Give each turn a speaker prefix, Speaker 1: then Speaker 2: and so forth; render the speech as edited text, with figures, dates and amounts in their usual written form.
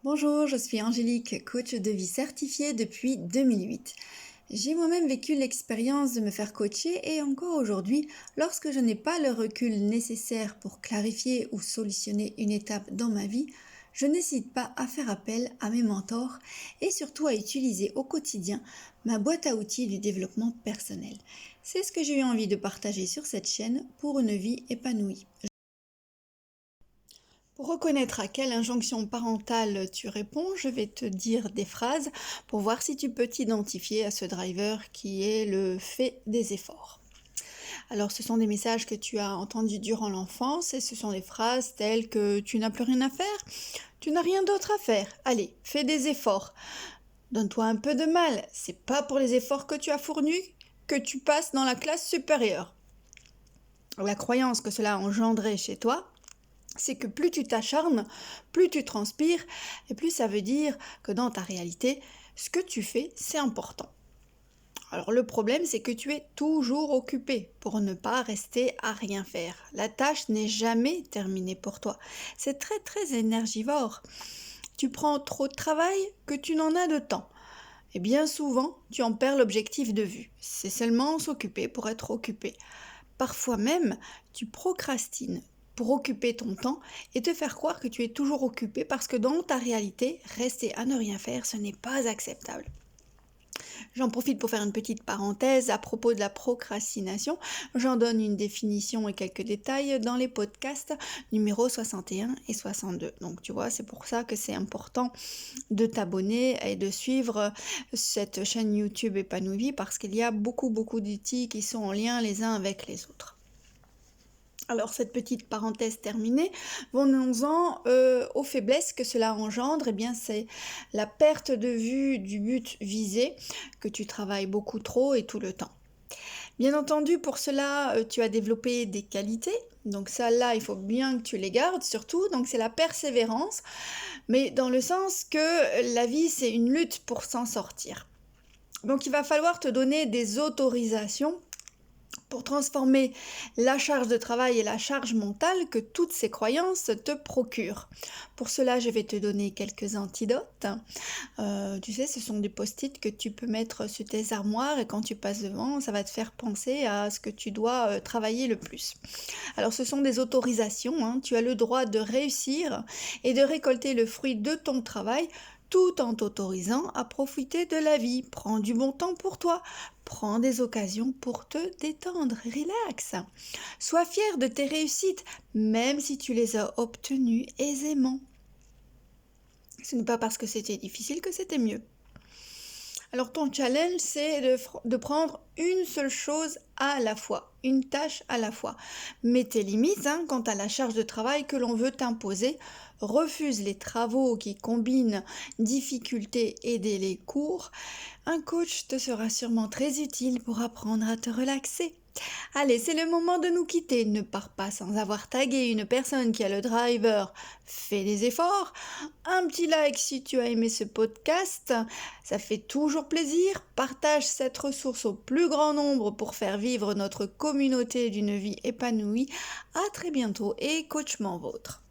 Speaker 1: Bonjour, je suis Angélique, coach de vie certifiée depuis 2008. J'ai moi-même vécu l'expérience de me faire coacher et encore aujourd'hui, lorsque je n'ai pas le recul nécessaire pour clarifier ou solutionner une étape dans ma vie, je n'hésite pas à faire appel à mes mentors et surtout à utiliser au quotidien ma boîte à outils du développement personnel. C'est ce que j'ai eu envie de partager sur cette chaîne pour une vie épanouie. Pour reconnaître à quelle injonction parentale tu réponds, je vais te dire des phrases pour voir si tu peux t'identifier à ce driver qui est le fait des efforts. Alors ce sont des messages que tu as entendus durant l'enfance et ce sont des phrases telles que tu n'as plus rien à faire, tu n'as rien d'autre à faire, allez, fais des efforts, donne-toi un peu de mal, c'est pas pour les efforts que tu as fournis que tu passes dans la classe supérieure. La croyance que cela a engendré chez toi, c'est que plus tu t'acharnes, plus tu transpires, et plus ça veut dire que dans ta réalité, ce que tu fais, c'est important. Alors le problème, c'est que tu es toujours occupé pour ne pas rester à rien faire. La tâche n'est jamais terminée pour toi. C'est très très énergivore. Tu prends trop de travail que tu n'en as de temps. Et bien souvent, tu en perds l'objectif de vue. C'est seulement s'occuper pour être occupé. Parfois même, tu procrastines pour occuper ton temps et te faire croire que tu es toujours occupé parce que dans ta réalité, rester à ne rien faire, ce n'est pas acceptable. J'en profite pour faire une petite parenthèse à propos de la procrastination. J'en donne une définition et quelques détails dans les podcasts numéros 61 et 62. Donc tu vois, c'est pour ça que c'est important de t'abonner et de suivre cette chaîne YouTube épanouie parce qu'il y a beaucoup d'outils qui sont en lien les uns avec les autres. Alors cette petite parenthèse terminée, venons-en aux faiblesses que cela engendre. Eh bien c'est la perte de vue du but visé, que tu travailles beaucoup trop et tout le temps. Bien entendu, pour cela, tu as développé des qualités. Donc ça, là, il faut bien que tu les gardes, surtout. Donc c'est la persévérance, mais dans le sens que la vie, c'est une lutte pour s'en sortir. Donc il va falloir te donner des autorisations pour transformer la charge de travail et la charge mentale que toutes ces croyances te procurent. Pour cela, je vais te donner quelques antidotes. Tu sais, ce sont des post-it que tu peux mettre sur tes armoires et quand tu passes devant, ça va te faire penser à ce que tu dois travailler le plus. Alors, ce sont des autorisations, hein. Tu as le droit de réussir et de récolter le fruit de ton travail tout en t'autorisant à profiter de la vie. Prends du bon temps pour toi. Prends des occasions pour te détendre. Relax. Sois fier de tes réussites, même si tu les as obtenues aisément. Ce n'est pas parce que c'était difficile que c'était mieux. Alors ton challenge, c'est de prendre une seule chose à la fois, une tâche à la fois. Mets tes limites quant à la charge de travail que l'on veut t'imposer. Refuse les travaux qui combinent difficultés et délais courts. Un coach te sera sûrement très utile pour apprendre à te relaxer. Allez, c'est le moment de nous quitter. Ne pars pas sans avoir tagué une personne qui a le driver. Fais des efforts. Un petit like si tu as aimé ce podcast. Ça fait toujours plaisir. Partage cette ressource au plus grand nombre pour faire vivre notre communauté d'une vie épanouie. À très bientôt et coachement vôtre.